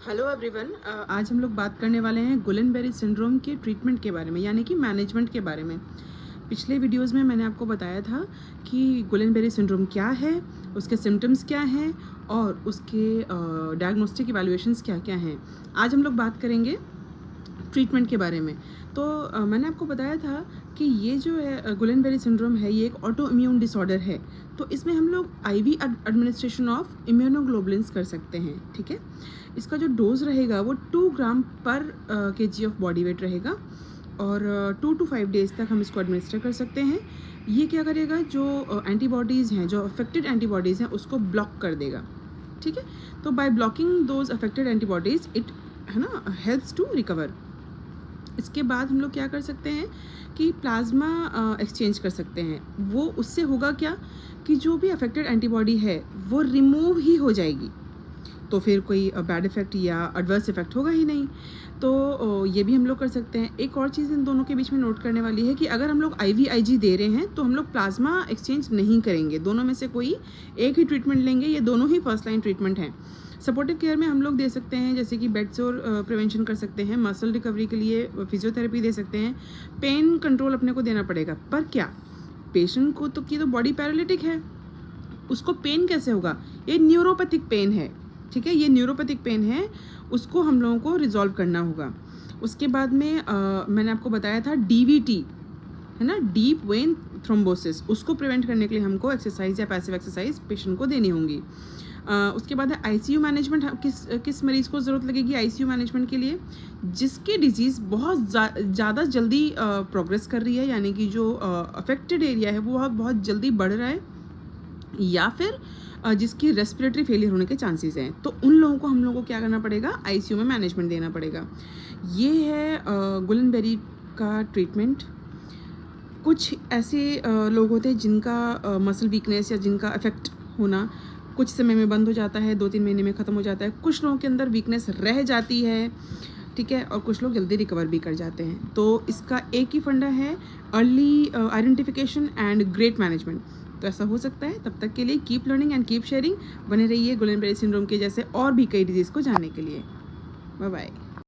Hello everyone, आज हम लोग बात करने वाले हैं गुलेनबेरी सिंड्रोम के ट्रीटमेंट के बारे में, यानी कि मैनेजमेंट के बारे में। पिछले वीडियोस में मैंने आपको बताया था कि गुलेनबेरी सिंड्रोम क्या है, उसके सिम्टम्स क्या हैं और उसके डायग्नोस्टिक इवैल्यूएशंस क्या क्या हैं। आज हम लोग बात करेंगे ट्रीटमेंट के बारे में। तो मैंने आपको बताया था कि ये जो है गुलेनबेरी सिंड्रोम है, ये एक ऑटो इम्यून डिसऑर्डर है। तो इसमें हम लोग आईवी एडमिनिस्ट्रेशन ऑफ इम्यूनोग्लोबुलिन्स कर सकते हैं, ठीक है। इसका जो डोज रहेगा वो 2 ग्राम पर केजी ऑफ बॉडी वेट रहेगा और 2 to 5 डेज तक हम इसको एडमिनिस्टर कर सकते हैं। ये क्या करेगा, जो एंटीबॉडीज़ हैं, जो अफेक्टेड एंटीबॉडीज़ हैं, उसको ब्लॉक कर देगा, ठीक है। तो by blocking those affected antibodies it है ना हेल्प्स टू रिकवर। इसके बाद हम लोग क्या कर सकते हैं कि प्लाज्मा एक्सचेंज कर सकते हैं। वो उससे होगा क्या कि जो भी अफेक्टेड एंटीबॉडी है वो रिमूव ही हो जाएगी, तो फिर कोई बैड इफ़ेक्ट या एडवर्स इफेक्ट होगा ही नहीं। तो ये भी हम लोग कर सकते हैं। एक और चीज़ इन दोनों के बीच में नोट करने वाली है कि अगर हम लोग IVIG दे रहे हैं तो हम लोग प्लाज्मा एक्सचेंज नहीं करेंगे, दोनों में से कोई एक ही ट्रीटमेंट लेंगे। ये दोनों ही फर्स्ट लाइन ट्रीटमेंट हैं। सपोर्टिव केयर में हम लोग दे सकते हैं, जैसे कि बेड सोर प्रिवेंशन कर सकते हैं, मसल रिकवरी के लिए फिजियोथेरेपी दे सकते हैं, पेन कंट्रोल अपने को देना पड़ेगा। पर क्या पेशेंट को तो की तो बॉडी पैरालिटिक है, उसको पेन कैसे होगा? ये न्यूरोपैथिक पेन है, ठीक है। ये न्यूरोपैथिक पेन है, उसको हम लोगों को रिजॉल्व करना होगा। उसके बाद में मैंने आपको बताया था DVT है ना, डीप वेन थ्रोम्बोसिस, उसको प्रिवेंट करने के लिए हमको एक्सरसाइज या पैसिव एक्सरसाइज पेशेंट को देनी होंगी। उसके बाद है ICU मैनेजमेंट। किस मरीज़ को ज़रूरत लगेगी ICU मैनेजमेंट के लिए? जिसकी डिजीज़ बहुत ज़्यादा जल्दी प्रोग्रेस कर रही है, यानी कि जो अफेक्टेड एरिया है वो बहुत जल्दी बढ़ रहा है, या फिर जिसकी रेस्पिरेटरी फेलियर होने के चांसेस हैं। तो उन लोगों को हम लोगों को क्या करना पड़ेगा? ICU में मैनेजमेंट देना पड़ेगा। ये है गुलेनबेरी का ट्रीटमेंट। कुछ ऐसे लोग होते हैं जिनका मसल वीकनेस या जिनका इफेक्ट होना कुछ समय में बंद हो जाता है, 2-3 महीने में ख़त्म हो जाता है। कुछ लोगों के अंदर वीकनेस रह जाती है, ठीक है, और कुछ लोग जल्दी रिकवर भी कर जाते हैं। तो इसका एक ही फंडा है, early identification and great management. तो ऐसा हो सकता है। तब तक के लिए keep learning and keep sharing. बने रहिए गुलेनबेरी सिंड्रोम के जैसे और भी कई डिजीज़ को जानने के लिए। Bye bye.